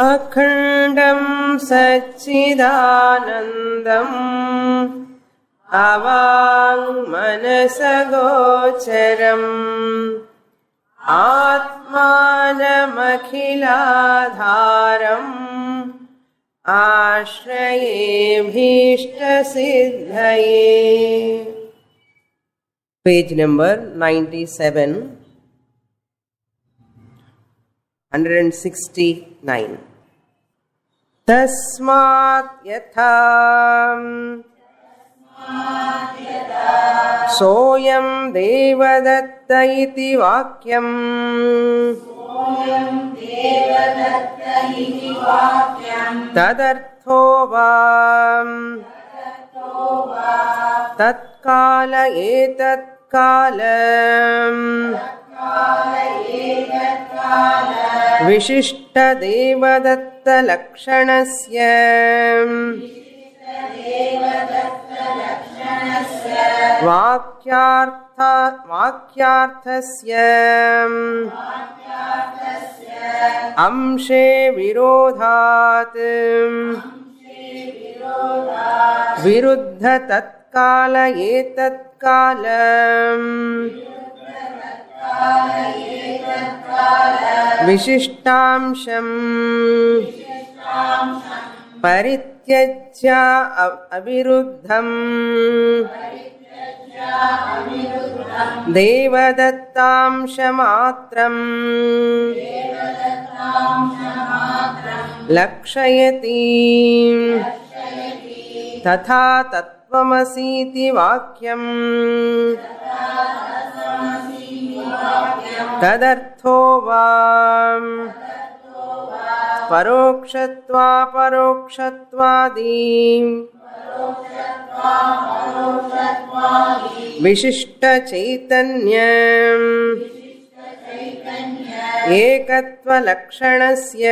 अखण्डं सच्चिदानन्दम् अवाङ्मनसगोचरम् आत्मानमखिलाधारम् आश्रयेऽभीष्टसिद्धये. Page number 97, 169. Tasmat yatha soyam devadatta iti vakyam tadartho vam tatkala etatkalam विशिष्ट देवदत्त लक्षणस्य वाक्यार्थस्य अंशे विरोधात् विरुद्ध तत्काल एतत्कालम् विशिष्टांशम् परित्यज्य अविरुद्धम् देवदत्तांशमात्रम् लक्षयति. तथा तत्त्वमसीति वाक्यम् तदर्थो वाम् परोक्षत्वापरोक्षत्वादि विशिष्ट चैतन्यम् एकत्वलक्षणस्य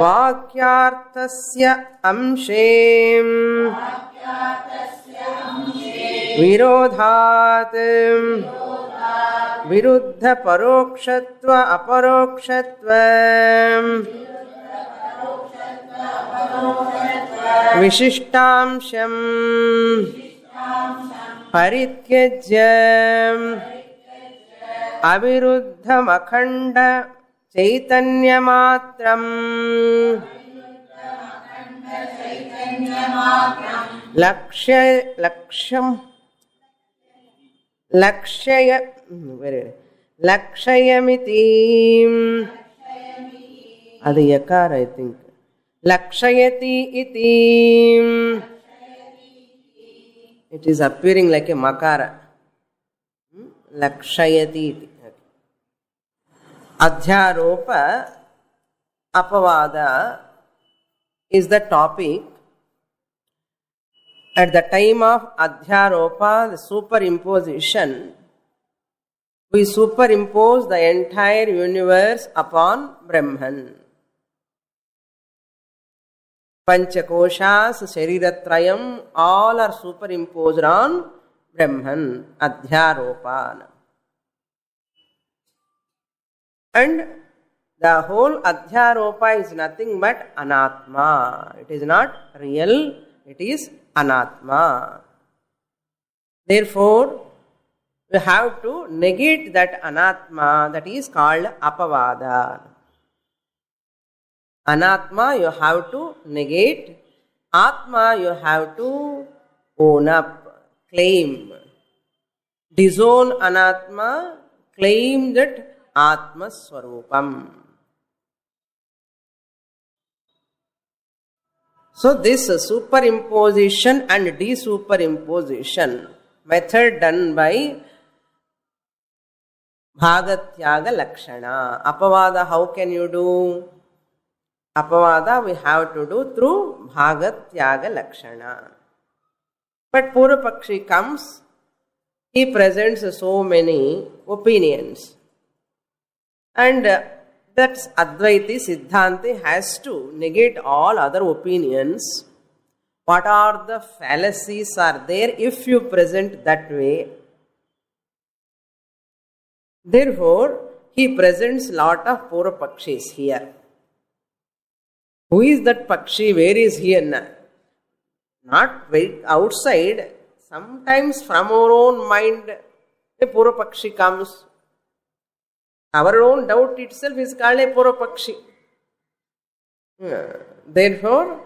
वाक्यार्थस्य अंशे विरोधात् विरुद्ध परोक्षत्व अपरोक्षत्व विशिष्टांशम् परित्यज्य अविरुद्धमखण्ड चैतन्यमात्रम् लक्षयमिति ಅದು ಯಕಾರ ಐ ಥಿಂಕ್ ಲಕ್ಷಯತಿ ಇತಿ it is appearing like a ಮಕಾರ ಲಕ್ಷಯತಿ ಇತಿ. ಅಧ್ಯಾರೋಪ ಅಪವಾದ is the topic. At the time of Adhyaropa, the superimposition, we superimpose the entire universe upon Brahman. Panchakoshas, Shariratrayam, all are superimposed on Brahman, Adhyaropa. And the whole Adhyaropa is nothing but Anatma. It is not real, it is Anatma. Therefore, we have to negate that Anatma, that is called Apavada. Anatma you have to negate, Atma you have to own up, claim. Disown Anatma, claim that Atma Swarupam. So this superimposition and desuperimposition method done by Bhagatyaga Lakshana. Apavada how can you do? Apavada we have to do through Bhagatyaga Lakshana. But Purvapakshi comes, he presents so many opinions. And that's Advaiti Siddhanti has to negate all other opinions. What are the fallacies are there if you present that way? Therefore, he presents lot of Purvapakshis here. Who is that Pakshi? Where is he? Not very outside. Sometimes from our own mind, a Purvapakshi comes. Our own doubt itself is called a Purvapakshi. Therefore,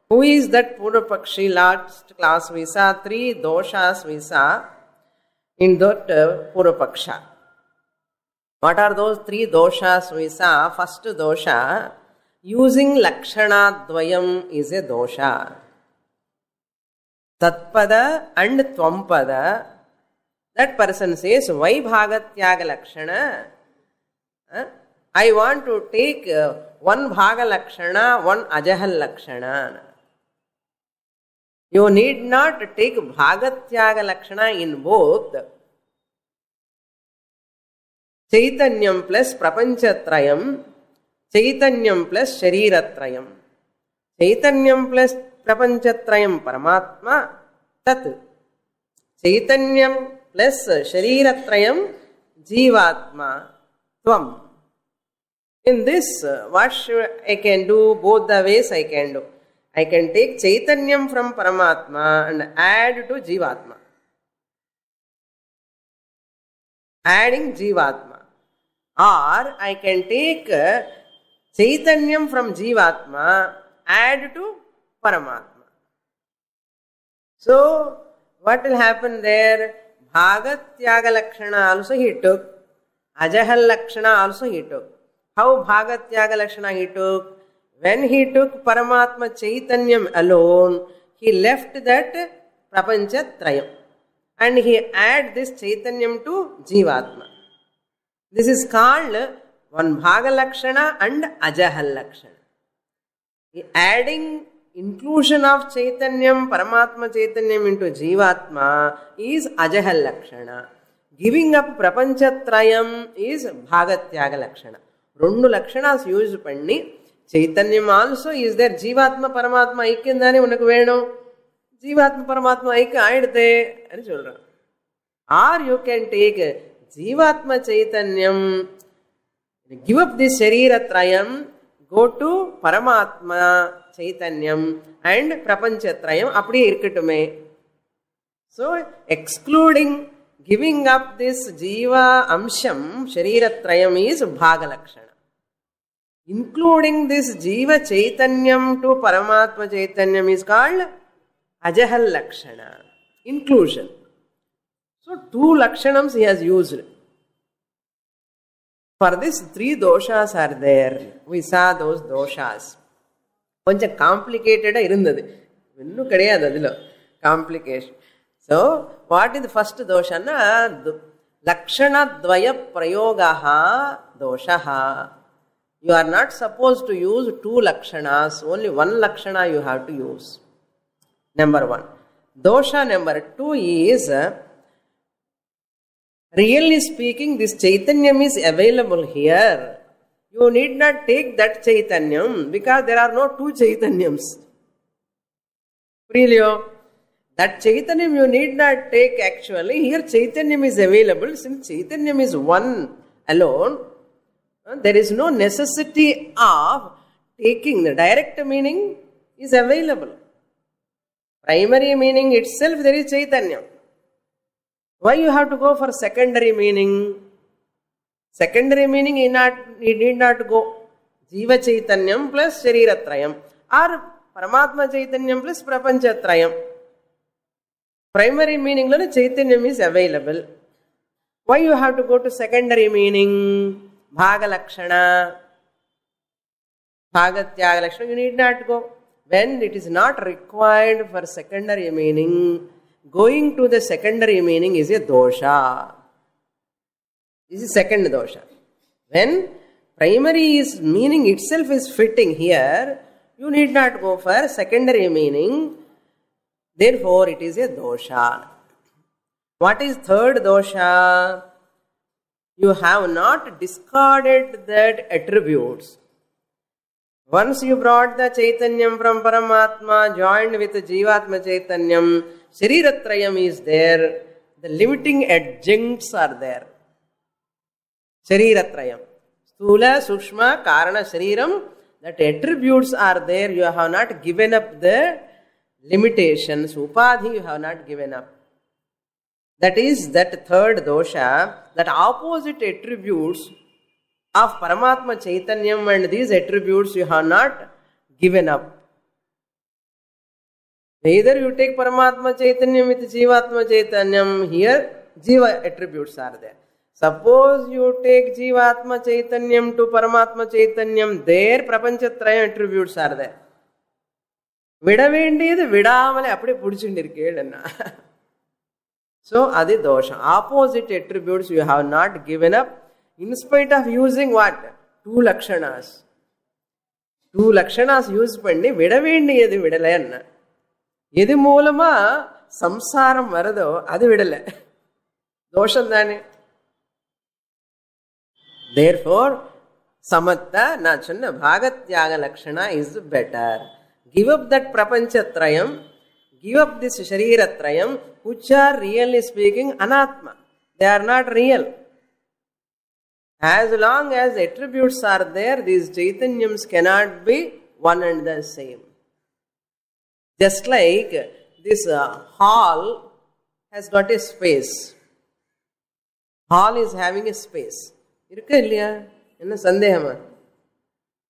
who is that Purvapakshi? Last class we saw 3 doshas we saw in that Purvapaksha. What are those 3 doshas we saw? First dosha, using Lakshana Dvayam is a dosha. Tatpada and Tvampada. That person says, why Bhagatyaga Lakshana? I want to take one Bhaga Lakshana, one Ajahal Lakshana. You need not take Bhagatyaga Lakshana in both. Chaitanyam plus Prapanchatrayam, Chaitanyam plus Shariratrayam. Chaitanyam plus Prapanchatrayam Paramatma, Tat. Chaitanyam plus Shariratrayam Jivatma, Tvam. In this, what I can do? Both the ways I can do. I can take Chaitanyam from Paramatma and add to Jivatma. Adding Jivatma. Or I can take Chaitanyam from Jivatma, add to Paramatma. So, what will happen there? Bhagatyaga Lakshana also he took. Ajahal Lakshana also he took. How Bhagatyaga Lakshana he took? When he took Paramatma Chaitanyam alone, he left that Prapanchatrayam. And he add this Chaitanyam to Jivatma. This is called one Bhaga Lakshana and Ajahal Lakshana. Adding inclusion of Chaitanyam, Paramatma Chaitanyam into Jivatma is Ajahal Lakshana. Giving up Prapanchatrayam is Bhagatyaga Lakshana. Rendu Lakshanas use panni. Chaitanyam also is there. Jivatma Paramatma Aikindani unaku venum. Jivatma Paramatma Aika aidde ani solran. Or you can take Jivatma Chaitanyam, give up this Shariratrayam, go to Paramatma Chaitanyam and Prapanchatrayam, appadi irkatume. So, excluding, giving up this Jiva Amsham, Shariratrayam is Bhagalakshana. Including this Jiva Chaitanyam to Paramatma Chaitanyam is called Ajahal Lakshana. Inclusion. So, 2 Lakshanams he has used. For this 3 doshas are there. We saw those doshas. Konja complicated irundadu. Innu kadiyadu adilo. Complication. So, what is the first dosha? Lakshana Dvaya Prayogaha Doshaha. You are not supposed to use 2 Lakshanas. Only 1 Lakshana you have to use. Number 1. Dosha number 2 is, really speaking, this Chaitanyam is available here. You need not take that Chaitanyam because there are no 2 Chaitanyams. Really? That Chaitanyam you need not take actually. Here Chaitanyam is available. Since Chaitanyam is one alone, there is no necessity of taking. The direct meaning is available. Primary meaning itself there is Chaitanya. Why you have to go for secondary meaning? Secondary meaning you need not go. Jiva Chaitanyam plus Shariratrayam or Paramatma Chaitanyam plus Prapanchatrayam. Primary meaning Chaitanyam is available. Why you have to go to secondary meaning? Bhagalakshana, Bhagatyaga Lakshana, you need not go. When it is not required for secondary meaning, going to the secondary meaning is a dosha. This is second dosha. When primary is meaning itself is fitting here, you need not go for secondary meaning. Therefore, it is a dosha. What is third dosha? You have not discarded that attributes. Once you brought the Chaitanyam from Paramatma, joined with the Jivatma Chaitanyam, Shariratrayam is there, the limiting adjuncts are there. Shariratrayam. Sthula, Sukshma, Karana, Shariram. That attributes are there. You have not given up the limitations. Upadhi you have not given up. That is that third dosha, that opposite attributes of Paramatma Chaitanyam and these attributes you have not given up. Either you take Paramatma Chaitanyam with Jivatma Chaitanyam, here Jiva attributes are there. Suppose you take Jivatma Chaitanyam to Paramatma Chaitanyam, there Prapanchatraya attributes are there. Vidavendiyadu vidamale appadi pudichundirukkelna. So adi dosha. Opposite attributes you have not given up in spite of using what? 2 lakshanas. 2 lakshanas use panni vidavendiyadu vidalayanna. Yedi moolama samsaram varado adi vidala. Dosham dane. Therefore, Samatta, Nachanna, Bhagatyaga Lakshana is better. Give up that Prapanchatrayam, give up this Shariratrayam, which are really speaking Anatma. They are not real. As long as attributes are there, these Chaitanyams cannot be one and the same. Just like this hall has got a space. Hall is having a space. Irukka illaya? Enna sandehama?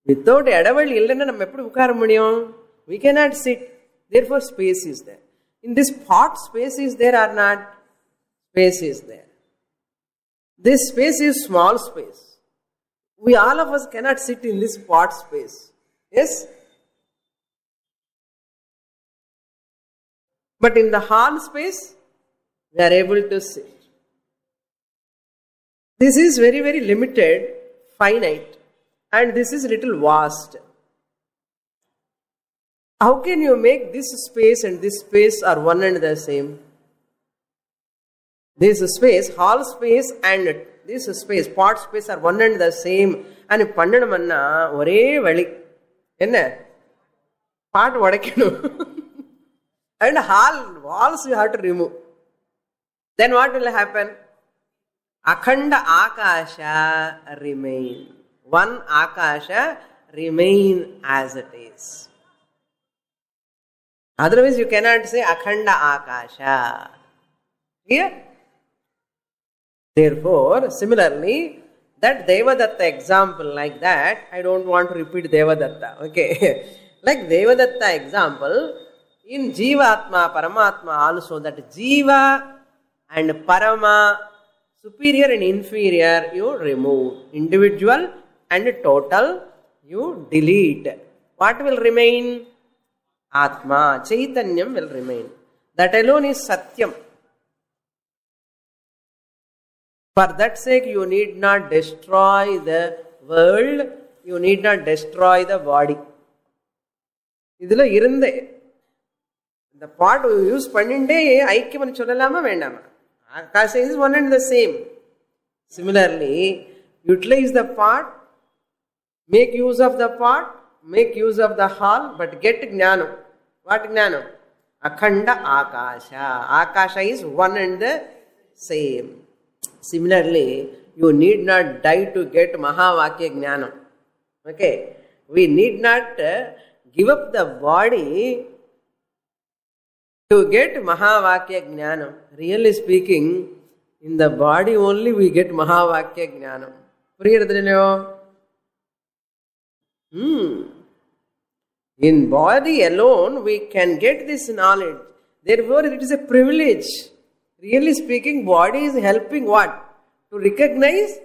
Without edaval illana nam eppudu ukara mudiyum? We cannot sit. Therefore space is there. In this pot, space is there or not? Space is there. This space is small space. We all of us cannot sit in this pot space. Yes? But in the hall space, we are able to sit. This is very, very limited, finite, and this is little vast. How can you make this space and this space are one and the same? This space, hall space and this space, pot space are one and the same. And Pandanamanna, ore vali. Enna? Pot vadakinu. And walls you have to remove. Then what will happen? Akhanda Akasha remain. One Akasha remain as it is. Otherwise you cannot say Akhanda Akasha. Clear? Therefore, similarly, that Devadatta example like that, I don't want to repeat Devadatta. Okay. Like Devadatta example, in Jivatma, Paramatma also, that Jiva and Parama, superior and inferior, you remove. Individual and total, you delete. What will remain? Atma, Chaitanyam will remain. That alone is Satyam. For that sake, you need not destroy the world, you need not destroy the body. Idhula irunde. The part we use panninde, aikyamanu sollalama vendama. Akasha is one and the same. Similarly, utilize the part, make use of the part, make use of the hall, but get jnanam. What jnanam? Akhanda Akasha. Akasha is one and the same. Similarly, you need not die to get Mahavakya Jnanam. Okay? We need not give up the body to get Mahavakya Jnanam. Really speaking, in the body only we get Mahavakya Jnanam. Puriyadhillo? In body alone we can get this knowledge. Therefore, it is a privilege. Really speaking, body is helping what? To recognize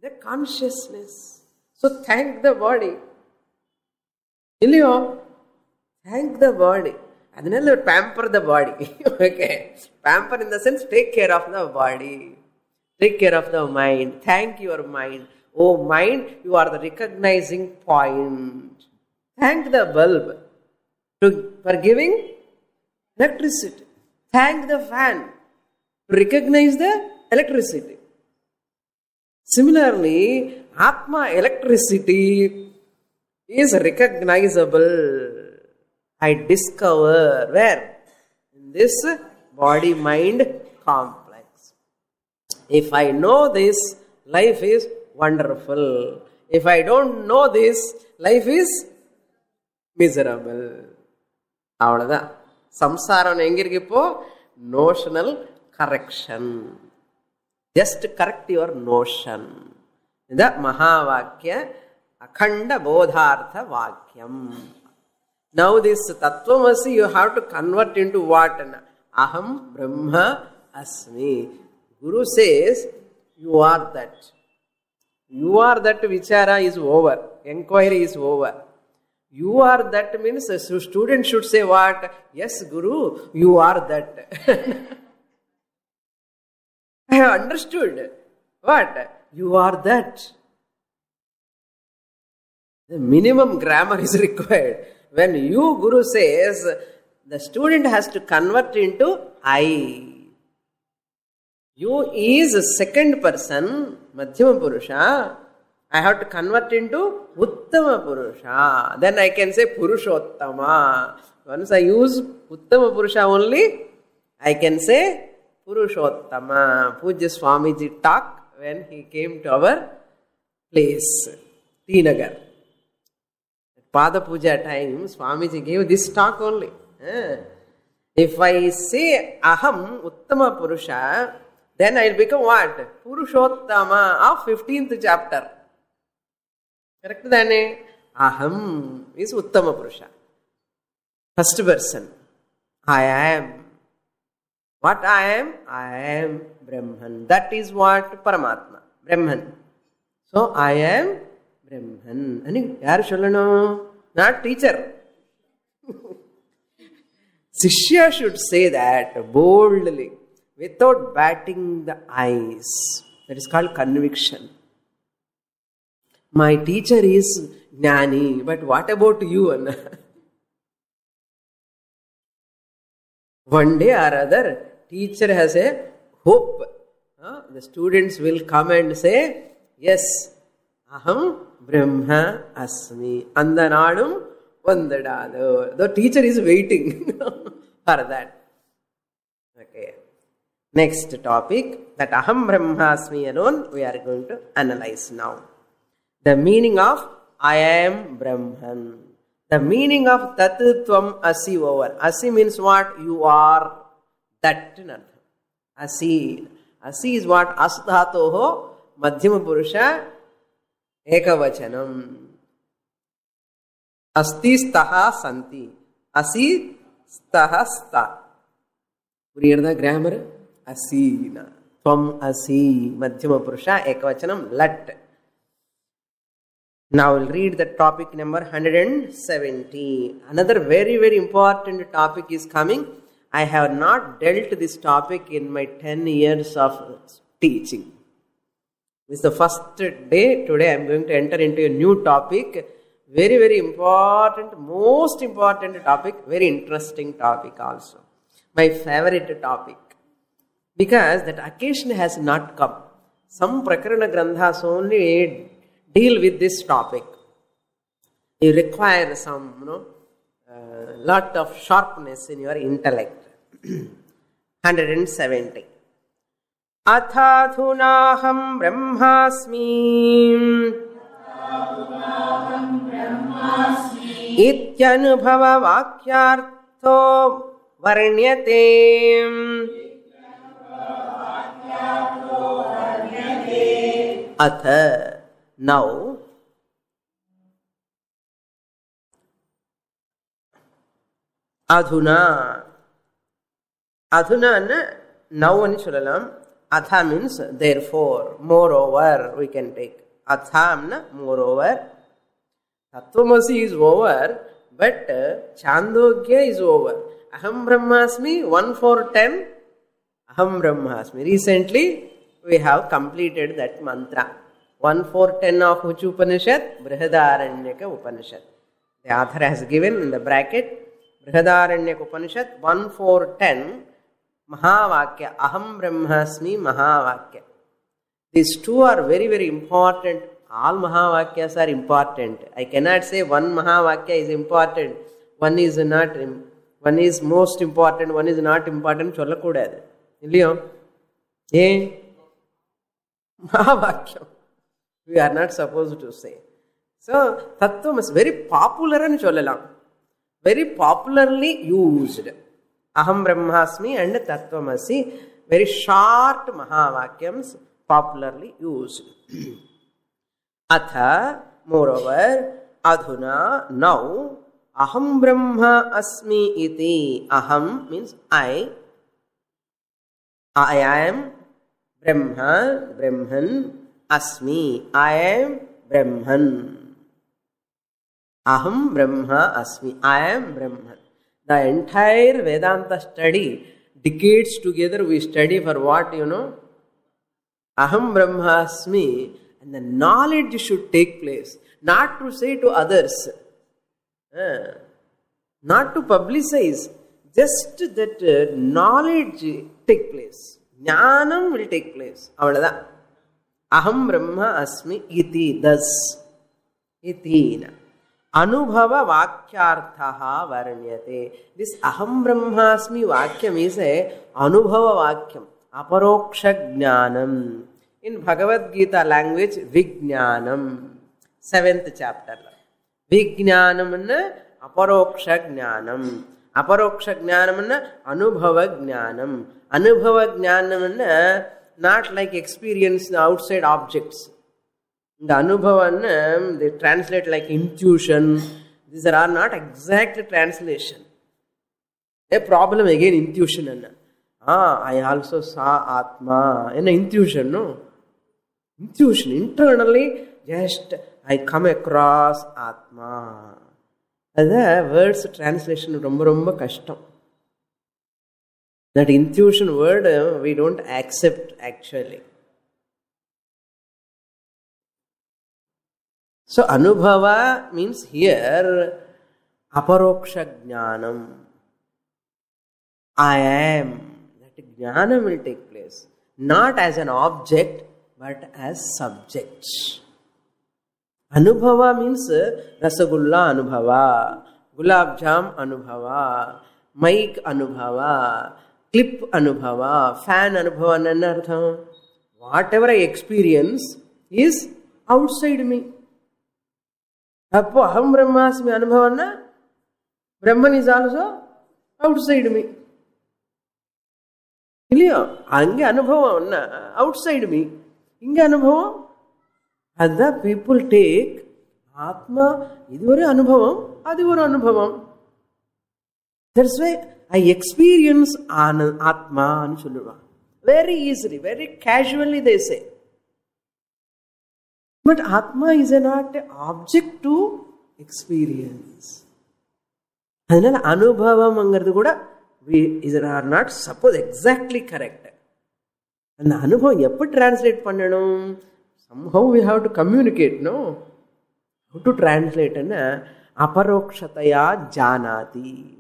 the consciousness. So thank the body. Illiyo? Thank the body. Adinalla pamper the body. Okay. Pamper in the sense, take care of the body. Take care of the mind. Thank your mind. Oh mind, you are the recognizing point. Thank the bulb for giving electricity. Thank the fan to recognize the electricity. Similarly, Atma electricity is recognizable. I discover where? In this body-mind complex. If I know this, life is wonderful. If I don't know this, life is miserable. Avladha. Samsaram engirgipo notional correction. Just correct your notion. The Mahavakya Akhanda Bodhartha Vakyam. Now this Tattvamasi you have to convert into what? Aham Brahma Asmi. Guru says, you are that. You are that, vichara is over. Enquiry is over. You are that means a student should say what? Yes, Guru, you are that. I have understood. What? You are that. The minimum grammar is required. When you, Guru, says, the student has to convert into I. You is a second person, Madhyama Purusha. I have to convert into Uttama Purusha. Then I can say Purushottama. Once I use Uttama Purusha only, I can say Purushottama. Pujya Swamiji talk when he came to our place, T Nagar. At Pada Puja time, Swamiji gave this talk only. If I say Aham Uttama Purusha, then I will become what? Purushottama of 15th chapter. Correct dane? Aham is Uttama Purusha. First person. I am. What I am? I am Brahman. That is what? Paramatma. Brahman. So I am Brahman. Ani yaar sollano? Not teacher. Sishya should say that boldly, without batting the eyes. That is called conviction. My teacher is Jnani, but what about you, Anna? One day or other, teacher has a hope. The students will come and say, yes, Aham Brahma Asmi. Andanadum Vandadadu. The teacher is waiting for that. Okay. Next topic, that Aham Brahmasmi alone, we are going to analyze now. The meaning of I am Brahman. The meaning of Tat Tvam Asi over. Asi means what? You are that. Asi. Asi is what? Asdhatoho Madhyama Purusha Ekavachanam. Asti staha santi. Asi staha sta. You hear the grammar? Asina. Tvam asi. Madhyama Purusha Ekavachanam lat. Now we'll read the topic number 170. Another very, very important topic is coming. I have not dealt this topic in my 10 years of teaching. This is the first day. Today I am going to enter into a new topic. Very, very important, most important topic. Very interesting topic also. My favorite topic. Because that occasion has not come. Some Prakarana Grandhas only deal with this topic. You require some, lot of sharpness in your intellect. 170. Athadhunaham brahmasmi ityanubhava vakyartho varnyate. Atha. Now, Adhuna. Adhuna now ani solalam. Atha means therefore, moreover, we can take. Atham moreover. Tattvamasi is over, but Chandogya is over. Aham Brahmasmi 1-4-10. Aham Brahmasmi. Recently, we have completed that mantra. 1-4-10 of which Upanishad? Brihadaranyaka Upanishad. The author has given in the bracket Brihadaranyaka Upanishad 1-4-10 Mahavakya. Aham Brahmasmi Mahavakya. These two are very, very important. All Mahavakyas are important. I cannot say one Mahavakya is important, one is not, one is most important, one is not important. Sollakudadu. Illiyo? Mahavakyam. We are not supposed to say. So, Tattvamasi, very popular and sollalam. Very popularly used. Aham Brahmasmi and Tattvamasi, very short Mahavakyams, popularly used. Atha, moreover, Adhuna, now, Aham Brahma Asmi iti. Aham means I am Brahma, Brahman, Asmi, I am Brahman. Aham Brahma Asmi, I am Brahman. The entire Vedanta study, decades together we study for what, Aham Brahma Asmi, and the knowledge should take place. Not to say to others, not to publicize, just that knowledge take place. Jnanam will take place. Avladha. Aham Brahma Asmi iti, thus. Itina. Anubhava Vakyarthaha Varanyate. This Aham Brahmasmi Vakyam is a Anubhava Vakyam. Aparoksha Jnanam. In Bhagavad Gita language, Vijnanam. 7th chapter. Vijnanam na Aparoksha Jnanam. Aparoksha Jnanam na Anubhava Jnanam. Anubhava Jnanam na not like experience the outside objects. The Anubhava, they translate like intuition. These are not exact translation. A problem again, intuition. I also saw Atma. An intuition, no? Intuition, internally, just I come across Atma. The words translation romba kashtam. That intuition word we don't accept actually. So Anubhava means here Aparoksha Jnanam. I am. That Jnanam will take place. Not as an object, but as subject. Anubhava means Rasagulla Anubhava, Gulab Jam Anubhava, Mic Anubhava, Clip Anubhava, Fan Anubhava Nanartham. Whatever I experience is outside me. Appo Aham Brahmasmi Anubhavana, Brahman is also outside me. Illiyo, ange Anubhavam outside me. Inge Anubhavam. Adha people take Atma, idu oru Anubhavam, adi oru Anubhavam. That's why I experience Atma and Chuluva. Very easily, very casually they say. But Atma is not an object to experience. And then Anubhavam angaradu kuda we are not supposed exactly correct. And the Anubhavam eppu translate pandanum? Somehow we have to communicate, no? How to translate? Aparokshataya janati.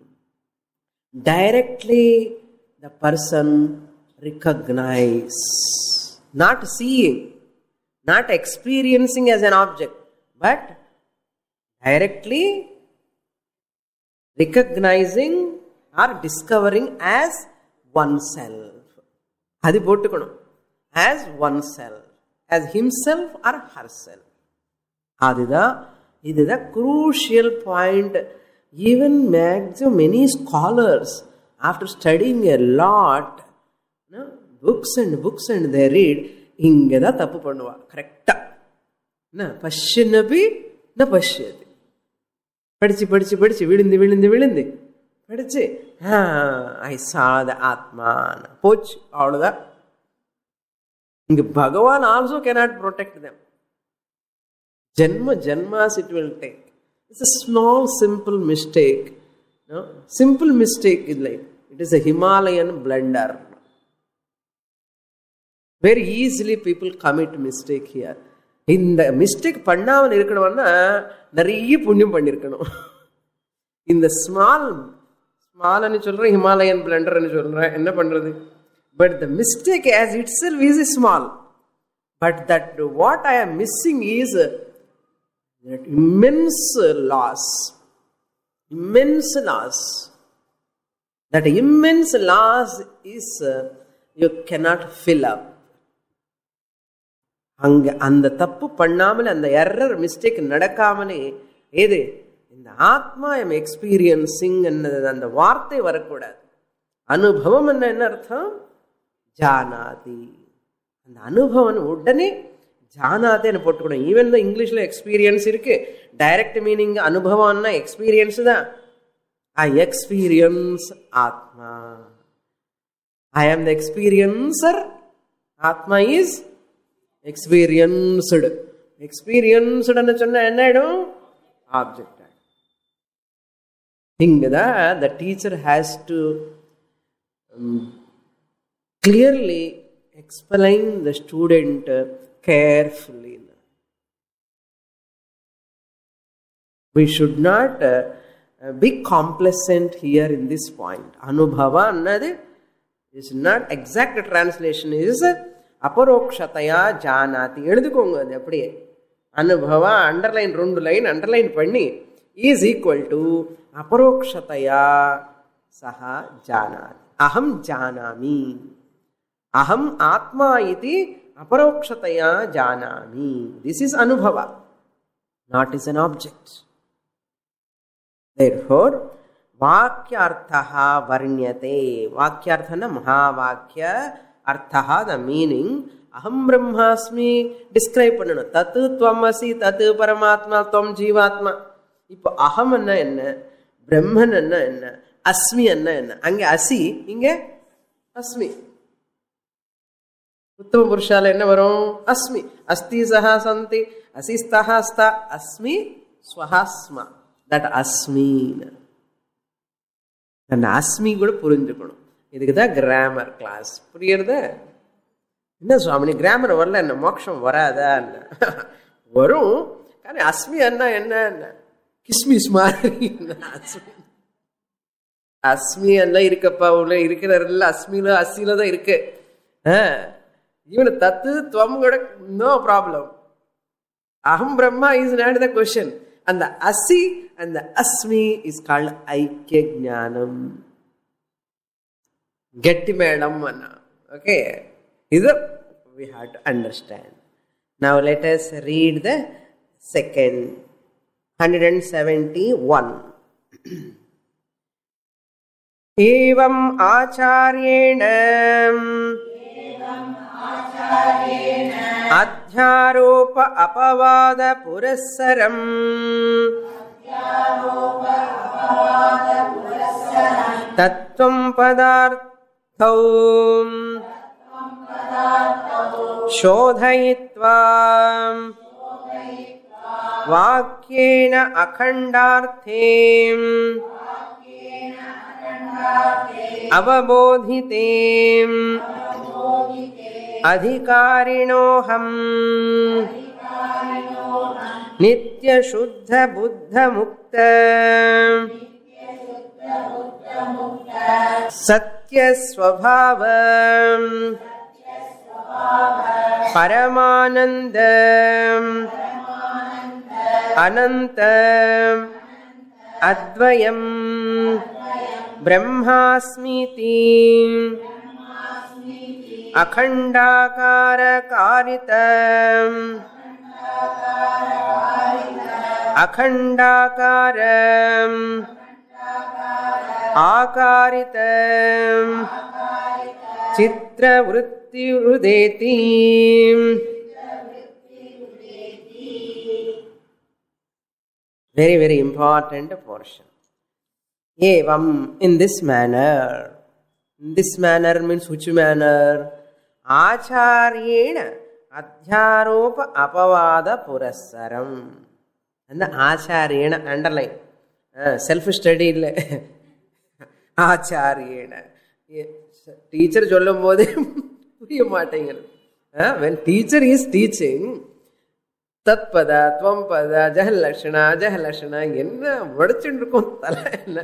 Directly the person recognize. Not seeing. Not experiencing as an object. But directly recognizing or discovering as oneself. Adi pottukono. As oneself. As himself or herself. Adida, this is a crucial point. Even many scholars, after studying a lot, books and they read, ingeda tappu pannuva. Correct. Na pashyanapi na pashyati. Padichi, vilindi. Padichi, I saw the Atma. Poch, all of that. Bhagavan also cannot protect them. Janmas it will take. It's a small, simple mistake. No? Simple mistake is like, it is a Himalayan blunder. Very easily people commit mistake here. In the mistake, pannavan irukkanavana, nariya punyam pannirukkanum. In the small ani solra, Himalayan blunder ani solra, enna pandrathu? But the mistake as itself is small. But that what I am missing is that immense loss. Immense loss. That immense loss is you cannot fill up. அங்கே அந்த தப்பு பண்ணாமலே, அந்த error mistake நடக்காமலே, ஏது இந்த ஆத்மா M experiencing என்னது அந்த வார்த்தை வரக்கூடாது. அனுபவம் என்ன அர்த்தம்? ஜானாதி. அந்த அனுபவம் உடனே ஜானாதேன்னு போட்டுக்கணும். ஈவன் தான் இங்கிலீஷ்ல எக்ஸ்பீரியன்ஸ் இருக்கு. டைரக்ட் மீனிங் அனுபவம்னா எக்ஸ்பீரியன்ஸ் தான். ஐ எக்ஸ்பீரியன்ஸ் ஆத்மா. ஐ ஆம் த எக்ஸ்பீரியன்சர். ஆத்மா இஸ் எக்ஸ்பீரியன்ஸ்டு. எக்ஸ்பீரியன்ஸ்டுன்னு சொன்னா என்ன ஆயிடும்? ஆப்ஜெக்ட். இங்கதான் the teacher has to clearly explain the student carefully. We should not be complacent here in this point. Anubhava annadu is not exact translation, is aparokshataya janati. Eludhukonga adu appadiye. Anubhava underline 2 line underline panni is equal to aparokshataya saha janati. Aham janami. Aham atma iti aparokshataya janami. This is anubhava, not is an object. Therefore vakyarthaha varnyate. Vakyarthana mahavakya, arthaha the meaning. Aham brahmasmi describe பண்ணணும். தத்து துவமசி, தத்து பரமாத்மா, துவம் ஜீவாத்மா. இப்போ அகம் என்ன, பிரம்மன் என்ன, அஸ்மி என்ன. அங்க அசி, இங்க அஸ்மி. உத்தம புருஷால என்ன வரும்? அஸ்மி. அஸ்தி சஹா சந்தி, அசி ஸ்தஹா ஸ்தா, அஸ்மி ஸ்வஹாஸ்மா. தட் அஸ்மி. அந்த அஸ்மி கூட புரிஞ்சுக்கணும். இதுக்கு தான் கிராமர் கிளாஸ். புரியுறதா? என்ன சுவாமி கிராமர் வரல, என்ன மோட்சம் வராதா? வரும். కానీ அஸ்மி என்ன கிஸ்மிஸ் மாதிரி. அஸ்மி எல்லாம் இருக்கப்பா, உள்ள இருக்கிற அஸ்மில அசில தான் இருக்கு. இவனு தத்து துவம் கூட நோ ப்ராப்ளம். அகம் Brahma is not the question. அந்த அசி and the asmi is called ஐக்கிய ஞானம். கெட்டி மேடம் அண்ணா. Okay, இது we have to understand. Now let us read the second 171. एवं आचार्येण अध्यारोप अपवाद पुरस्सरम् तत्त्वं पदार्थौ शोधयित्वा वाक्येन अखण्डार्थे अवबोधिते अधिकारिणोऽहम् नित्य शुद्ध बुद्ध मुक्त सत्य स्वभाव परमानंद अनंत अद्वयम् ब्रह्मास्मीति अखंडाकार कारित अखंडाकार आकारित चित्रवृत्ति उदेति. Very, very important portion. Evam, in this manner. In this manner means which manner? Acharyena adhyaropa apavada purassaram. And the Acharyena underline. Self-study illa. Acharyena. Teacher சொல்லும் போதே புரிய மாட்டேங்குது. When teacher is teaching, தத்பதா துவம்பதா ஜஹலக்ஷணா ஜஹலக்ஷணா என்ன வடிச்சுட்டு இருக்கும் தலை. என்ன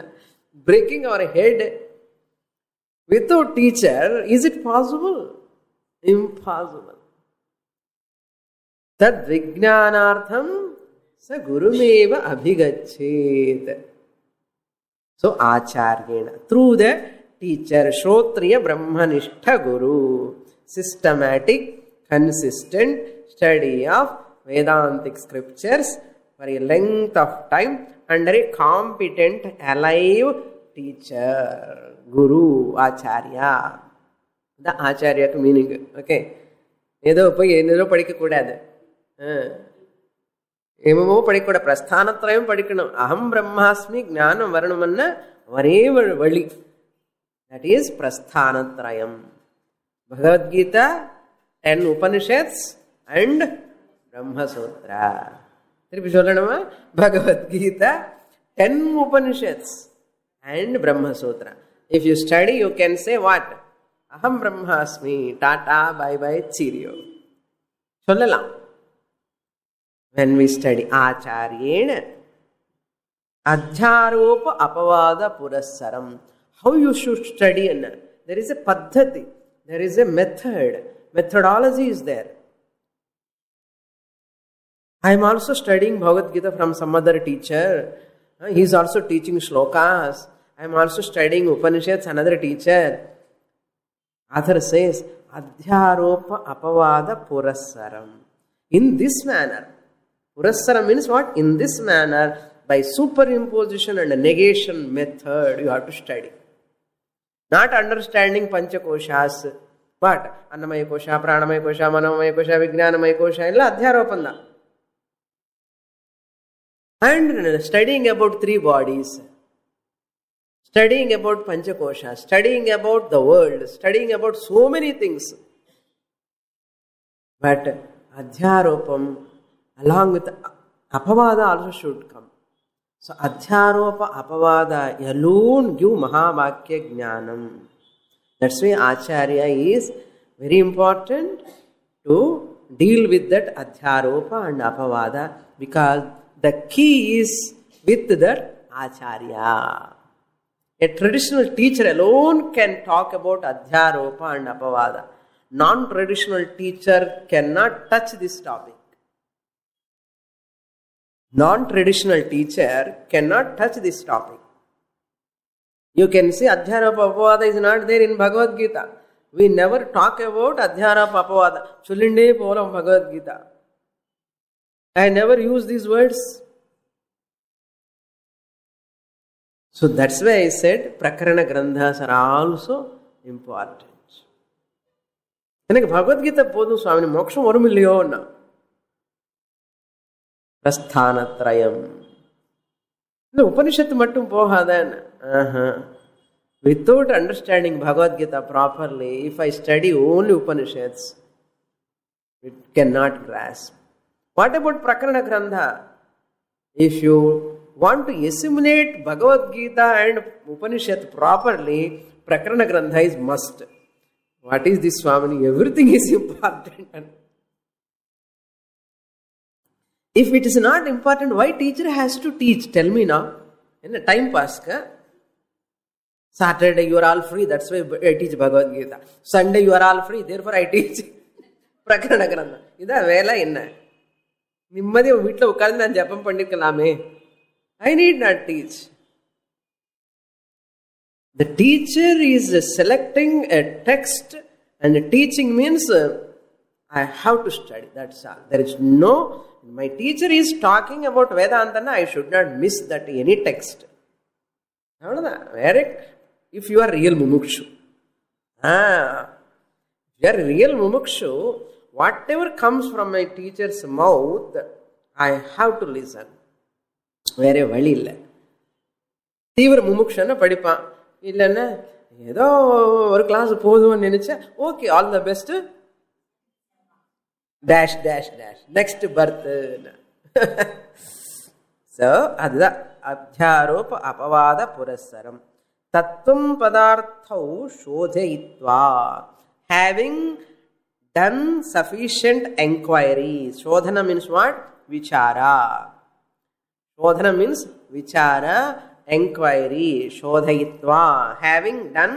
breaking our head. Without teacher, is it possible? Impossible. Tad vijnanartham sa gurumeva abhigachet. So acharyena, through the teacher, shrotriya brahmanishtha guru, systematic consistent study of Vedantic scriptures for a length of time under a competent, alive teacher, Guru, Acharya. The Acharya meaning, okay. ஏதோ போய் ஏதோ படிக்கக்கூடாது, ஏமோ படிக்கூட, பிரஸ்தானத்ரயம் படிக்கணும். அகம் பிரம்மாஸ்மி ஞானம் வரணும்னா ஒரே வழி, தட் இஸ் பிரஸ்தானத்ரயம். Bhagavad Gita, 10 Upanishads and Brahmasootra. திருப்பி சொல்லணுமா? Bhagavad Gita, 10 Upanishads and Brahmasootra. If you study, you can say what? Aham Brahmasmi, Tata, bye bye, cheerio. சொல்லலாம். When we study Acharyena, Adhyaropa Apavada Purassaram. How you should study? There is a paddhati, there is a method. Methodology is there. I am also studying Bhagavad Gita from some other teacher. He is also teaching shlokas. I am also studying Upanishads, another teacher. Author says, Adhyaropa Apavada Purassaram. In this manner. Purassaram means what? In this manner, by superimposition and negation method, you have to study. Not understanding Panchakoshas. But Annamaya Kosha, Pranamaya Kosha, Manomaya Kosha, Vijnanamaya Kosha, illa Adhyaropanda. And studying about 3 bodies. Studying about Panchakosha, studying about the world, studying about so many things. But Adhyaropam along with Apavada also should come. So Adhyaropa Apavada alone give Mahavakya Jnanam. That's why Acharya is very important to deal with that Adhyaropa and Apavada, because the key is with that Acharya. A traditional teacher alone can talk about Adhyaropa and Apavada. Non-traditional teacher cannot touch this topic. Non-traditional teacher cannot touch this topic. You can see Adhyaropa Apavada is not there in Bhagavad Gita. We never talk about Adhyaropa Apavada. Chulinde polam Bhagavad Gita. I never use these words. So that's why I said Prakarana Grandhas are also important. எனக்கு பகவத்கீதை போதும் சுவாமி, மோட்சம் வரும் இல்லையோன்னா. பிரஸ்தானத்ரயம் இந்த உபனிஷத்து மட்டும் போகாதான்னு. Without understanding Bhagavad Gita properly, if I study only Upanishads, it cannot grasp. What about Prakarana Grandha? If you want to assimilate Bhagavad Gita and Upanishad properly, Prakarana Grandha is must. What is this, Swamini? Everything is important. If it is not important, why teacher has to teach? Tell me now. In a time pass ka? Saturday you are all free, that's why I teach Bhagavad Gita. Sunday you are all free, therefore I teach Prakarana Grandha. Ida vela enna? Nimmadi veetla ukkarந்து நான் ஜபம் பண்ணிக்கலாமே. I need not teach. The teacher is selecting a text, and teaching means I have to study. That's all. There is no, my teacher is talking about Vedanta, I should not miss that any text. If you are real mumukshu, if you are real mumukshu, whatever comes from my teacher's mouth, I have to listen. வேற வழி இல்லை. தீவிர முமுக்ஷன்னா படிப்பான், இல்லைன்னா ஏதோ ஒரு class போதும்னு நினைச்சா okay all the best dash dash dash next birth. So அதுதான் அத்தியாரோப அபவாத புரஸ்சரம். தத்துவம் பதார்த்தௌ சோதயித்வா, ஹேவிங் டன் சஃபிஷியன்ட் என்கொயரி. சோதனா மீன்ஸ் வாட்? விசாரா. Shodhana means vichara, enquiry. Shodhayitva, having done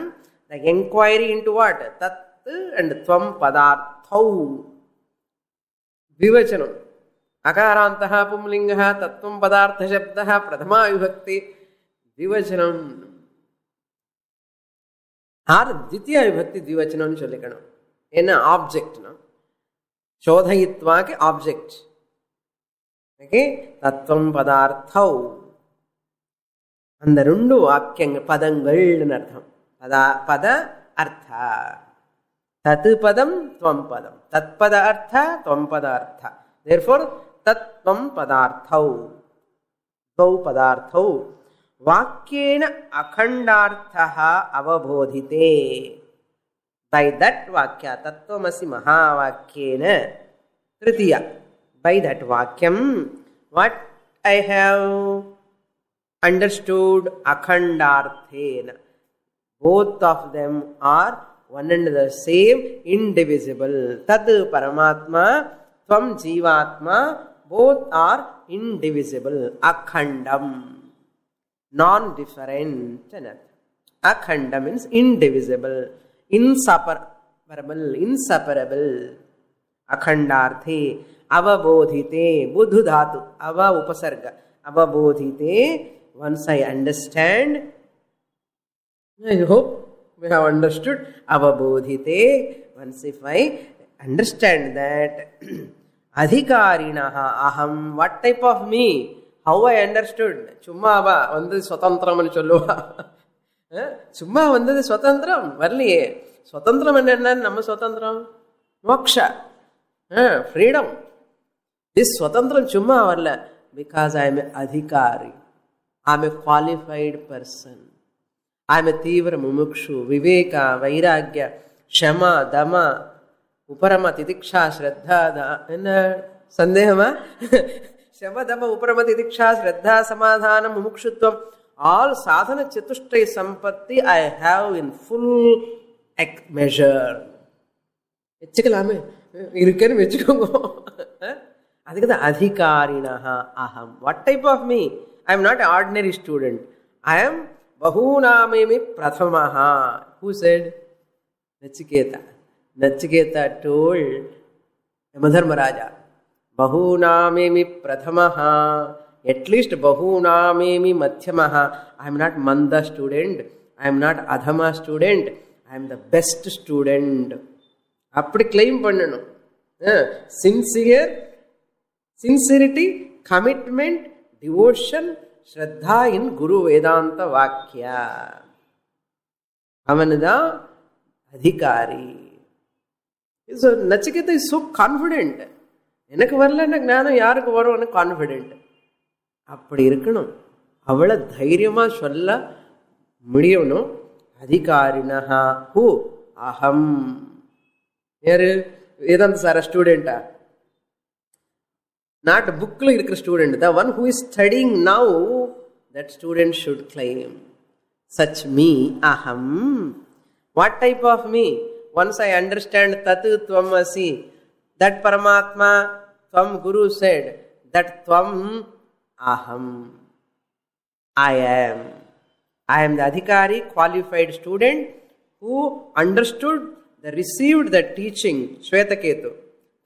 the enquiry into what? Tat and tvam padarthau. Vivachanam. Akarantaha pumlingaha tattvam padartha shabdaha prathama vibhakti. Vivachanam. Or dvitiya vibhakti dvivachanam chollikkanam. In an object. No? Shodhayitva ke object. Okay? Tattvam padarthau. அந்த ரெண்டு வாக்கியங்கள் பதங்கள்னு அர்த்தம். பத அர்த்த. தத் பதம் துவம் பதம். தத் பத அர்த்த துவம் பத அர்த்த. Therefore, தத்வம் பதார்த்தௌ. Thou பதார்த்தௌ. வாக்கியேன அகண்டார்த்தः அவபோதிதே. By that vakya, tattvamasi mahavakyena. Tritiya. By that vakyam, what I have understood akhandarthena. Both of them are one and the same, indivisible. Tad paramatma, tvam jivatma, both are indivisible. Akhandam. Non-different. Akhanda means indivisible. Inseparable. Akhandarthe. Avabodhite. Buddhu dhatu. Ava upasarga. Avabodhite. Once I understand, I hope we have understood. Avabodhite. Once if I understand that, adhikarinaha aham. What type of me? How I understood? Chumma ava. Vandhu swatantram anu solluva. சும்மா வந்தது சுதந்திரம் வரலையே. சுதந்திரம் என்ன? நம்ம சுதந்திரம் moksha, freedom. This சுதந்திரம் சும்மா வரல. பிகாஸ் ஐ எம் அதிகாரி, I am a qualified person, I am எ தீவிர முமுக்ஷு. விவேக, வைராக்கிய, க்ஷம, தம, உபரம, திதிக்ஷா, ஸ்ரத்தா. என்ன சந்தேகமா? க்ஷம, தம, உபரம, திதிக்ஷா, ஸ்ரத்தா, சமாதானம், முமுக்ஷுத்வம். All sadhana chatushtaya sampatti I have in full measure. வச்சுக்கலாமே, இருக்கேன்னு வச்சுக்கோங்க. அதுக்கு தான் அதிகாரிணா அகம். What type of me? I am not an ordinary student. I am bahunamemi prathamaha. Who said? Nachiketa. Nachiketa told Yamadharmaraja, bahunamemi prathamaha. At least bahunamemi madhyamaha. I am not manda student. I am not adhama student. I am the best student. அப்படி claim பண்ணணும். Sincerity, commitment, devotion, Shraddha in Guru Vedanta Vakya. அவனுதான் அதிகாரி. So Nachiketa is so confident. எனக்கு வரல ஞானம் யாருக்கு வரும் confident. அப்படி இருக்கணும். அவளை தைரியமா சொல்ல முடியணும். அதிகாரிணா ஹூ அகம். யாரு? வேதாந்த சார ஸ்டூடெண்டா? நாட் புக்ல இருக்கிற student. The one who is studying now, that student should claim such me அகம். What type of me? Once I understand தத் த்வம் அசி, தட் பரமாத்மா த்வம் குரு செட், தட் த்வம் aham. I am the adhikari, qualified student who understood, received the teaching. Shvetaketu.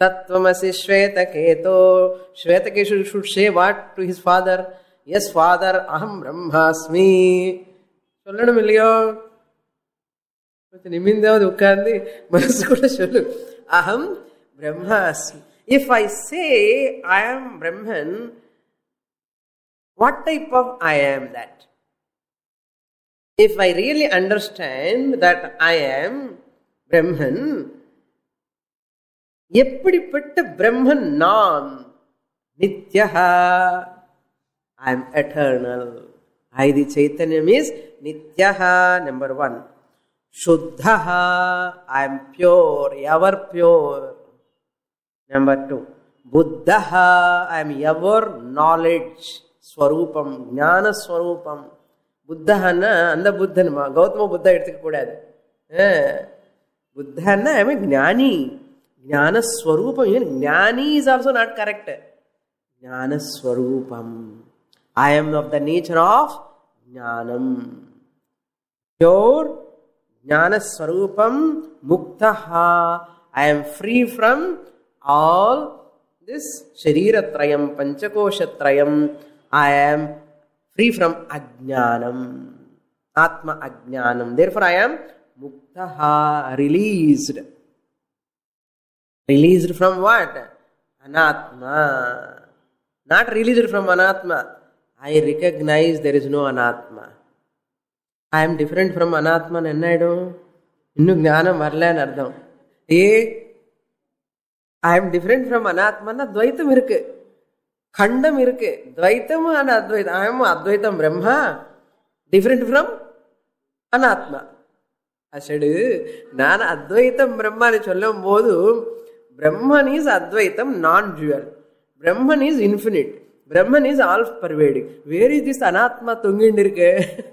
Tattvamasi Shvetaketu. Shvetaketu should say what to his father? Yes, father, aham brahmasmi. சொல்லுணும் இல்லையோ? நிமிந்தாவது உட்கார்ந்து மனசு கூட சொல்லு. Aham brahmasmi. If I say I am Brahman, what type of I am that? If I really understand that I am Brahman, எப்படிப்பட்ட பிரம்மன் நான்? நித்யஹா, I am eternal. Adi Chaitanyam is Nityaha, number 1. Shuddhaha, I am pure, ever pure. Number 2. Buddhaha, I am ever knowledge. Swarupam, ஞான ஸ்வரூபம். புத்தன்னா அந்த புத்தனுமா? கௌதம புத்தா எடுத்துக்க கூடாது. புத்தன்னா ஐ மீன் ஞானி. ஞான ஸ்வரூபம். ஞானி இஸ் ஆல்சோ நாட் கரெக்ட். ஞான ஸ்வரூபம். I am of the nature of ஞானம். பியோர் ஞான ஸ்வரூபம். முக்தஹா, I am free from all this Shariratrayam, Panchakoshatrayam. I am free from Ajnanam, Atma Ajnanam. Therefore I am Muktaha, released. Released from what? Anatma. Not released from Anatma. I recognize there is no Anatma. I am different from Anatma. Ennaidu? Innu jnanam varla nu ardham. I am different from Anatma na Dvaitam irukku. Khandam irukku. Dvaitam and Advaitam. I am Advaitam Brahma. Different from Anatma. I said, Nana Advaitam Brahma ni chollam bodu. Brahman is Advaitam, non-dual. Brahman is infinite. Brahman is all-pervading. Where is this Anatma tungindirke?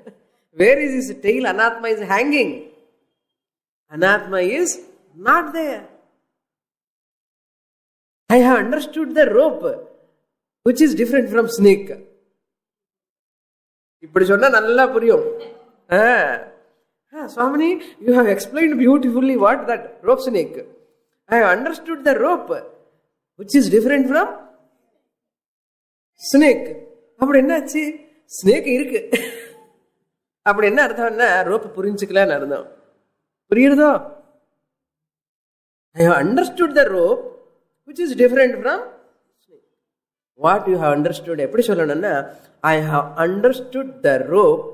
Where is this tail Anatma is hanging? Anatma is not there. I have understood the rope, which is different from snake. Ippadi sonna nalla puriyum. Swamini, you have explained beautifully what that rope snake. I have understood the rope, which is different from snake. அப்படி என்னாச்சு? Snake இருக்கு. அப்படி என்ன அர்த்தம்னா rope புரிஞ்சுக்கலான்னு அர்த்தம். புரியுறதோ? I have understood the rope, which is different from snake. What you have understood? எப்படி சொல்லணும்னா I have understood the rope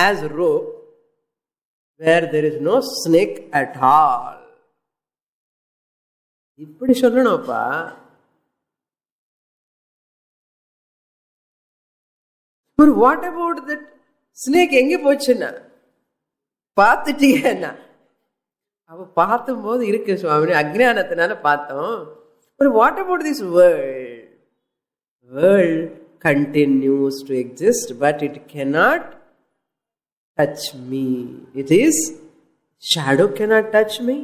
as rope where there is no snake at all. இப்படி சொல்லணும்ப்பா. But what about that snake? எங்க போச்சுன்னா பார்த்துட்டீங்கன்னா அவ பார்த்தும்போது இருக்கு சுவாமி, அஜ்ஞானத்தினால பார்த்தோம். But what about this world? World continues to exist, but it cannot touch me. It is shadow cannot touch me.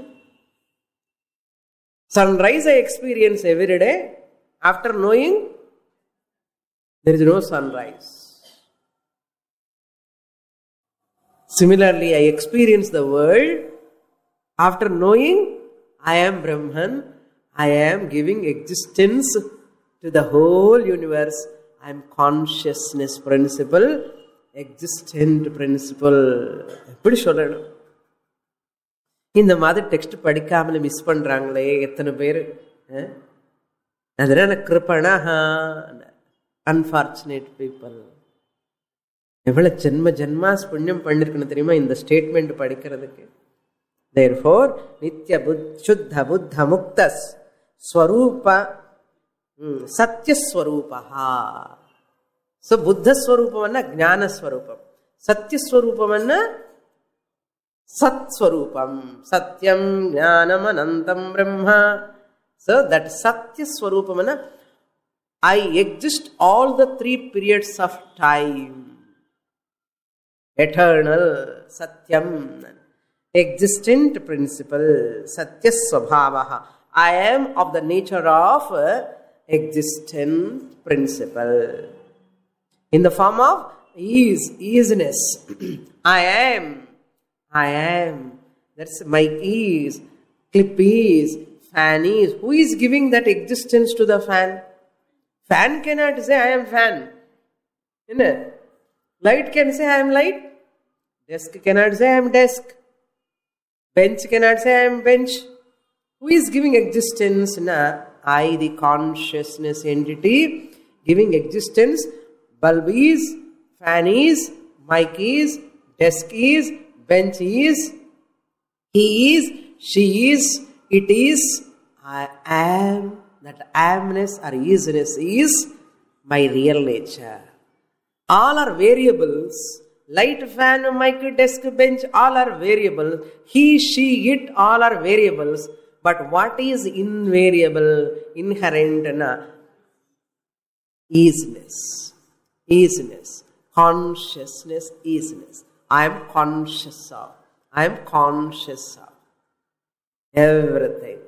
Sunrise I experience every day. After knowing, there is no sunrise. Similarly, I experience the world. After knowing, I am Brahman. I am giving existence to the whole universe. I am consciousness principle, existent principle. எப்படி சொல்லணும்? இந்த மாதிரி text படிக்காமல miss பண்றாங்களே எத்தனை பேர். அதனால கிருபணா unfortunate people. எவ்வளவு ஜென்மாஸ் புண்ணியம் பண்ணிருக்கணும் தெரியுமா இந்த ஸ்டேட்மெண்ட் படிக்கிறதுக்கு. Therefore, nitya shuddha buddha muktas swarupa satya swarupaha. So buddha swarupamanna jnana swarupam, satya swarupamanna sat swarupam, satyam jnanam anantam brahma. So that satya swarupamanna I exist all the 3 periods of time. Eternal satyam, existent principle, satya svabhavaha. I am of the nature of existent principle. In the form of easiness. I am. That's my ease. Clip is, fan is. Who is giving that existence to the fan? Fan cannot say I am fan. Light can say I am light. Desk cannot say I am desk. Bench cannot say I am bench. Who is giving existence? I, the consciousness entity, giving existence. Bulb is, fan is, mic is, desk is, bench is, he is, she is, it is, I am. That amness or isness is my real nature. All are variables. Light, fan, mic, desk, bench, all are variables. He, she, it, all are variables. But what is invariable, inherent? Easiness. Easiness. Consciousness, easiness. I am conscious of. I am conscious of everything.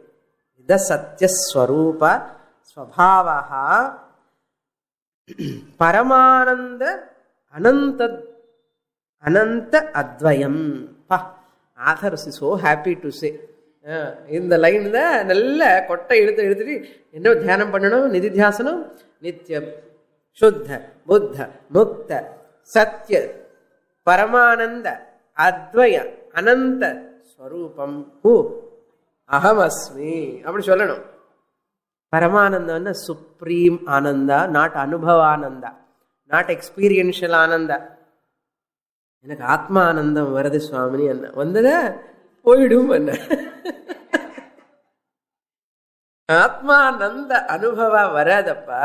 The Satya Swarupa Swabhavaha Paramananda Ananta Advayam. Author is so happy to say. இந்த line தான் நல்ல கொட்டை எடுத்துட்டு என்ன தியானம் பண்ணணும்? நிதித்தியாசனம். நித்தியம் சுத்த புத்த முக்த சத்ய பரமானந்த அத்வய அனந்த ஸ்வரூபம். Who? அகமஸ்மி அப்படி சொல்லணும். பரமானந்தம்னா சுப்ரீம் ஆனந்தா, நாட் அனுபவானந்தா, நாட் எக்ஸ்பீரியன்ஷியல் ஆனந்தா. எனக்கு ஆத்மா ஆனந்தம் வருது சுவாமினி என்ன வந்தத போயிடும் என்ன. ஆத்மானந்த அனுபவா வராதப்பா.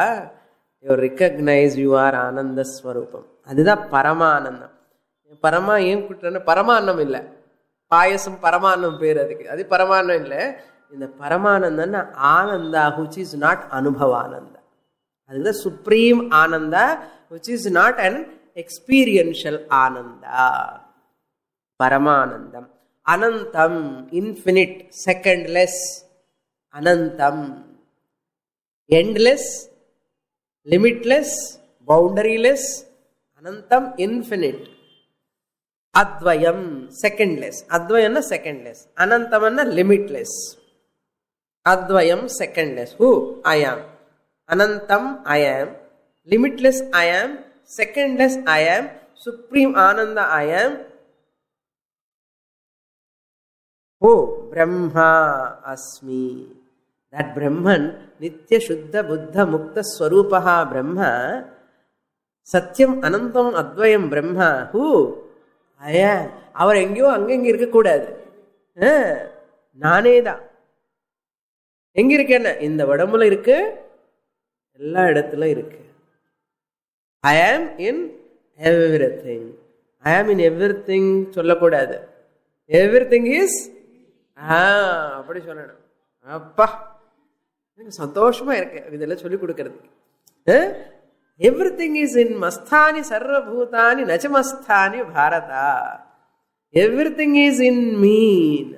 யூ ரிகக்னைஸ் யூ ஆர் ஆனந்த ஸ்வரூபம். அதுதான் பரமானந்தம். பரமா ஏன் கூட்டுறேன்னா பரமான்னம் இல்லை, பாயசம் பரமான்னம் பேர் அதுக்கு, அது பரமான்னம் இல்லை. இந்த பரமானந்தம்னா ஆனந்தா which is not அனுபவானந்தா. அதுதான் supreme Ananda which is not an experiential Ananda. பரமானந்தம். அனந்தம் இன்ஃபினிட், செகண்ட்லெஸ். அனந்தம் எண்ட்லெஸ், லிமிட்லெஸ், பவுண்டரிலெஸ். அனந்தம் இன்ஃபினிட். அத்வயம் செகண்ட்லெஸ். அத்வயம்னா செகண்ட்லெஸ், அனந்தம்னா லிமிட்லெஸ். அத்வயம் செகண்ட்லெஸ். ஹூ ஐ ஆம். அனந்தம் ஐ ஆம், லிமிட்லெஸ் ஐ ஆம், செகண்ட்லெஸ் ஐ ஆம், சுப்ரீம் ஆனந்த ஐ ஆம். Who Brahma Asmi. தட் பிரம்மன் நித்திய சுத்த புத்த முக்த ஸ்வரூபா பிரம்மா. சத்தியம் அனந்தம் அத்வயம் பிரம்மா. ஹூ ஐயா. அவர் எங்கேயோ அங்கெங்க இருக்கக்கூடாது, நானே தான். எங்க இருக்கேன்னு இந்த உடம்புல இருக்கு, எல்லா இடத்துல இருக்கு. ஐ am in everything. I am in everything சொல்லக்கூடாது. எவ்ரிதிங் இஸ் அப்படி சொல்லணும். அப்பா எனக்கு சந்தோஷமா இருக்கு இதெல்லாம் சொல்லி கொடுக்கறதுக்கு. எவ்ரிதிங் இஸ் இன் மஸ்தானி சர்வபூதானி நச்சமஸ்தானி பாரதா. Everything is in me.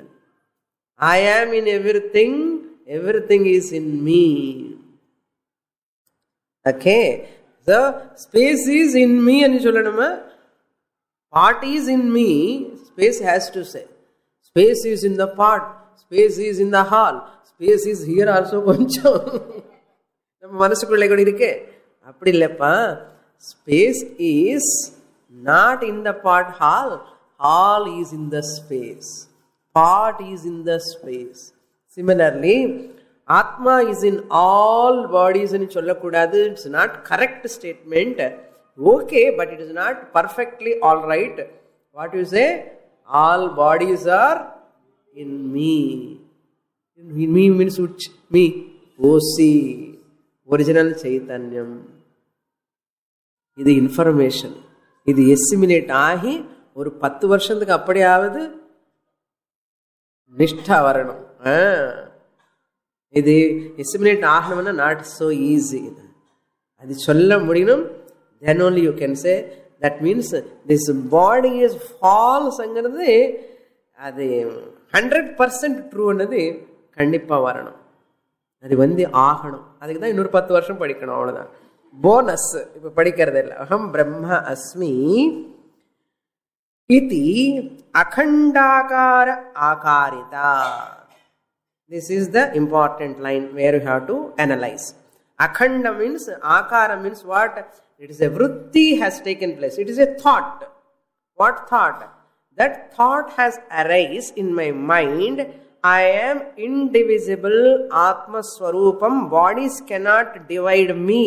I am in everything, everything is in me. Okay, so space is in me ani sollanuma. Part is in me, space has to say. Space is in the pot, space is in the hall, space is here also koncham நம்ம மனசுக்குள்ளே கூட இருக்கு. அப்படி இல்லப்பா. Space is not in the pot hall, hall is in the space, pot is in the space. Similarly, Atma is in all bodies and sollakudadu. It's not correct statement. Okay, but it is not perfectly all right. What you say? All bodies are in me. In me means which? Me. OC. Original Chaitanyam. This information. This assimilate ஆகி ஒரு 10 வருஷத்துக்கு அப்படியாவது நிஷ்டா வரணும். இது estimate ஆகணும்னா not so easy. அது சொல்ல முடியணும். Then only you can say that means this body is ஃபால்ஸ்ங்கிறது அது 100% ட்ரூன்னது கண்டிப்பாக வரணும். அது வந்து ஆகணும். அதுக்கு தான் இன்னொரு 10 வருஷம் படிக்கணும், அவ்வளோதான். போனஸ் இப்போ படிக்கிறது இல்லை. அகம் பிரம்ம அஸ்மி இதி அகண்டாகார ஆகாரிதா. This is the important line where you have to analyze. Akhanda means, akara means what? It is a vritti has taken place. It is a thought. What thought? That thought has arisen in my mind. I am indivisible, Atma Swarupam. Bodies cannot divide me.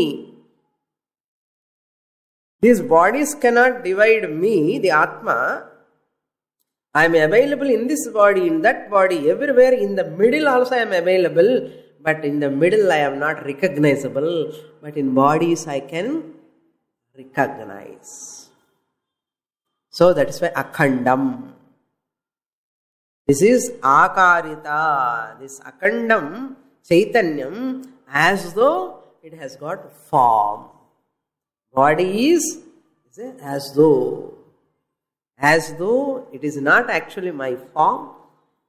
These bodies cannot divide me, the Atma. I am available in this body, in that body, everywhere. In the middle also I am available, but in the middle I am not recognizable. But in bodies I can recognize. So that is why Akhandam. This is Akarita. This Akhandam, Chaitanyam, as though it has got form. Body is as though it is not actually my form.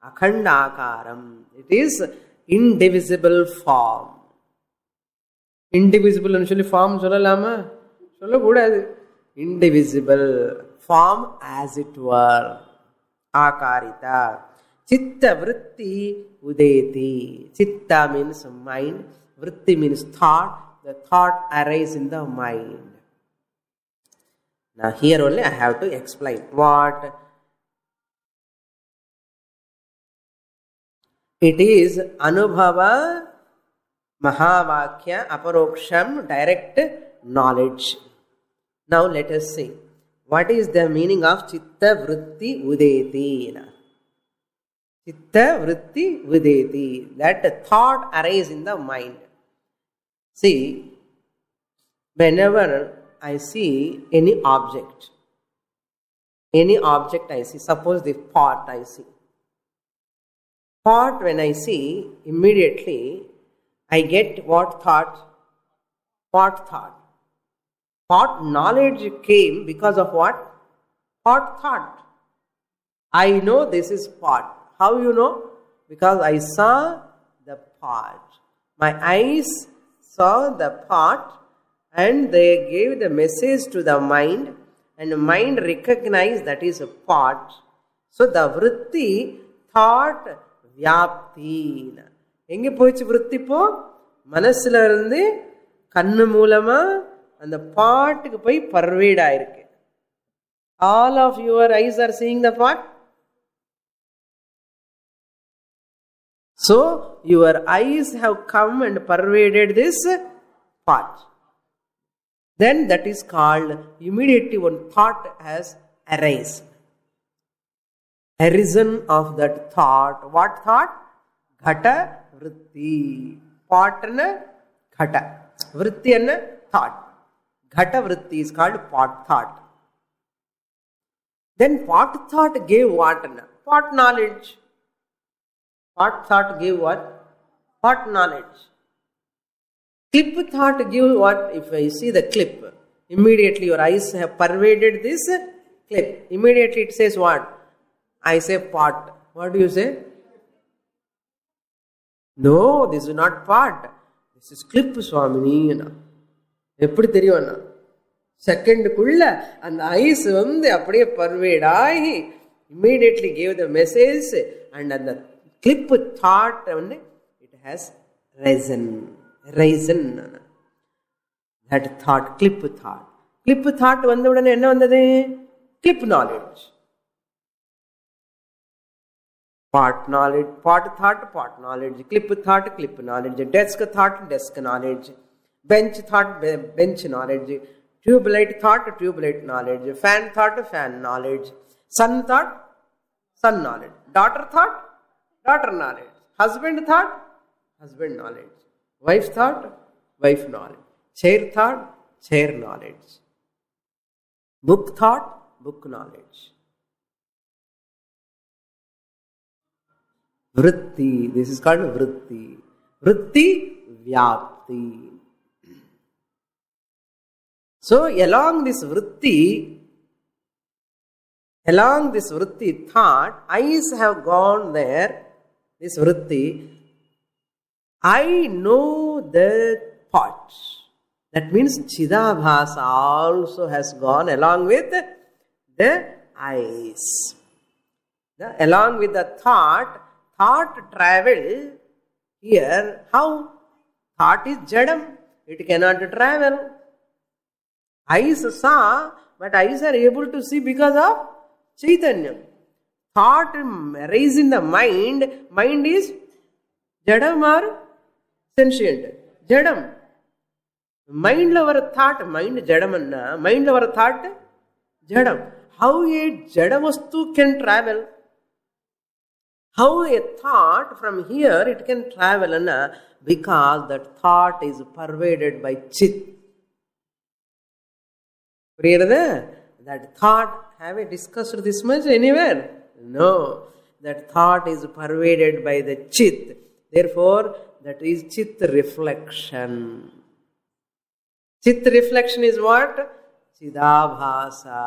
Akhandakaram. It is indivisible form. Indivisible actually form sollalama? Sollakudadu. Indivisible form as it were. Akarita. Chitta vritti udeti. Chitta means mind. Vritti means thought. The thought arises in the mind. Now here only I have to explain what It is Anubhava, Mahavakya, Aparoksham, direct knowledge. Now let us see. What is the meaning of Chitta Vritti Udeti? Chitta Vritti Udeti. That thought arises in the mind. See, whenever I see any object I see, suppose the pot I see. Pot when I see, immediately I get what thought? Pot thought. Pot knowledge came because of what? Pot thought. I know this is pot. How you know? Because I saw the pot. My eyes saw the pot and they gave the message to the mind, and the mind recognized that is a pot. So the vritti, thought, vyapti. எங்கே போயிச்சு விருத்தி இப்போ? மனசுல இருந்து கண்ணு மூலமா அந்த பாட்டுக்கு போய் பர்வேட் ஆயிருக்கு. All of your eyes are seeing the pot. So your eyes have come and pervaded this pot. Then that is called immediately one thought has arisen. Arisen of that thought. What thought? Ghata vritti. Pot anna ghata. Vritti anna thought. Ghata vritti is called pot thought. Then pot thought gave what? Pot knowledge. Pot thought gave what? Pot knowledge. Clip thought give what? If I see the clip, immediately your eyes have pervaded this clip. Immediately it says what? I say pot. What do you say? No, this is not pot. This is clip, Swamini. எப்படி தெரியும்? செகண்டுக்குள்ள அந்த ice அப்படியே pervade ஆகி immediately gave the message, and the clip thought it has risen. That thought, clip thought. Clip thought வந்த உடனே என்ன வந்தது? Clip knowledge. Pot knowledge, pot thought, pot knowledge. Clip thought, clip knowledge. Desk thought, desk knowledge. Bench thought, bench knowledge. Tube light thought, tube light knowledge. Fan thought, fan knowledge. Sun thought, sun knowledge. Daughter thought, daughter knowledge. Husband thought, husband knowledge. Wife thought, wife knowledge. Chair thought, chair knowledge. Book thought, book knowledge. Vritti, this is called vritti. Vritti, vyapti. So along this vritti thought, eyes have gone there, this vritti, I know the pot. That means Chidabhasa also has gone along with the eyes. Along with the thought travel here. How? Thought is jadam. It cannot travel. Eyes saw, but eyes are able to see because of Chaitanya. Thought arises in the mind. Mind is jadam or sentient? Jadam. Mind lover thought, mind jadamanna. Mind lover thought, jadam. How a jadavastu can travel? How a thought from here it can travel? Because that thought is pervaded by chit. That thought, have I discussed this much anywhere? No. That thought is pervaded by the chit. Therefore, that is chit reflection. Chit reflection is what? Chidabhasa.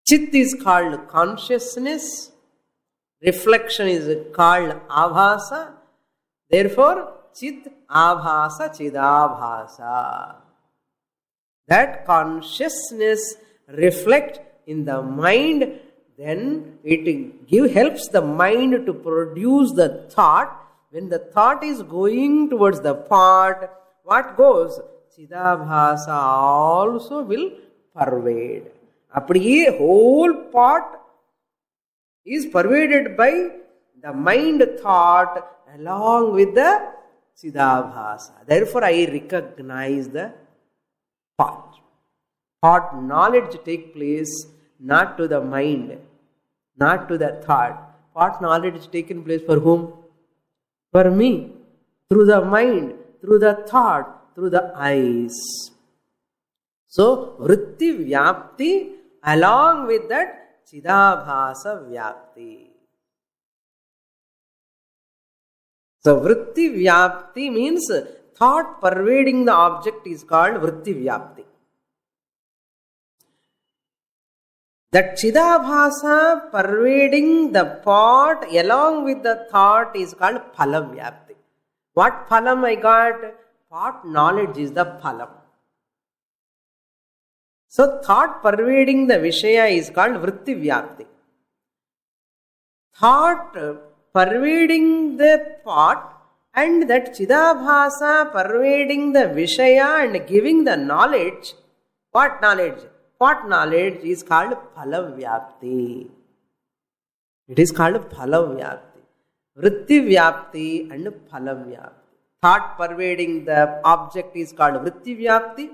Chit is called consciousness. Reflection is called abhasa. Therefore, chit abhasa chidabhasa. That consciousness reflect in the mind, then it helps the mind to produce the thought. When the thought is going towards the pot, what goes? Chidabhasa also will pervade. Apadiye whole pot is pervaded by the mind thought along with the Chidabhasa. Therefore, I recognize the thought. Thought knowledge take place not to the mind, not to the thought. Thought knowledge taken place for whom? For me. Through the mind, through the thought, through the eyes. So, vritti vyapti along with that Chidabhasa vyapti. So, vritti vyapti means thought pervading the object is called vritti vyapti. That Chidabhasa pervading the pot along with the thought is called phala vyapti. What phalam I got? Thought knowledge is the phalam. So, thought pervading the Vishaya is called vritti vyapti. Thought pervading the pot and that Chidabhasa pervading the Vishaya and giving the knowledge. What knowledge? What knowledge is called phala vyapti. It is called phala vyapti. Vritti vyapti and phala vyapti. Thought pervading the object is called vritti vyapti.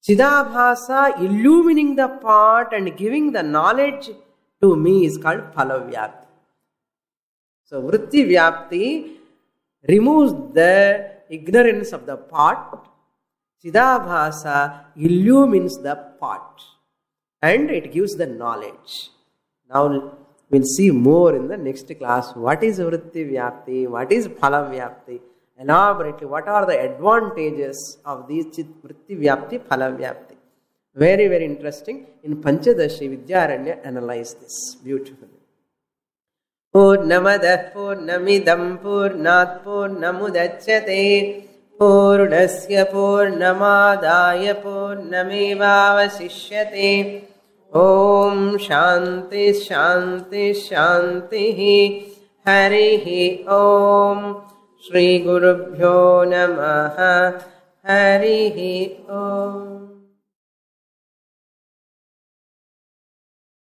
Chidabhasa illumining the pot and giving the knowledge to me is called phala vyapti. So vritti vyapti removes the ignorance of the pot. Chidabhasa illumines the pot and it gives the knowledge. Now we'll see more in the next class. What is vritti vyapti? What is phala vyapti? Elaborately, what are the advantages of these vritti vyapti, phala vyapti? Very, very interesting. In Panchadashi, Vidyaranya analyze this beautifully. Purnamadah purnamidam purnat purnamudachyate purnasya purnamadaya purnamevavasishyate. Om Shanti Shanti Shanti Harihi Om Shri Gurubhyo Namaha Harihi Om.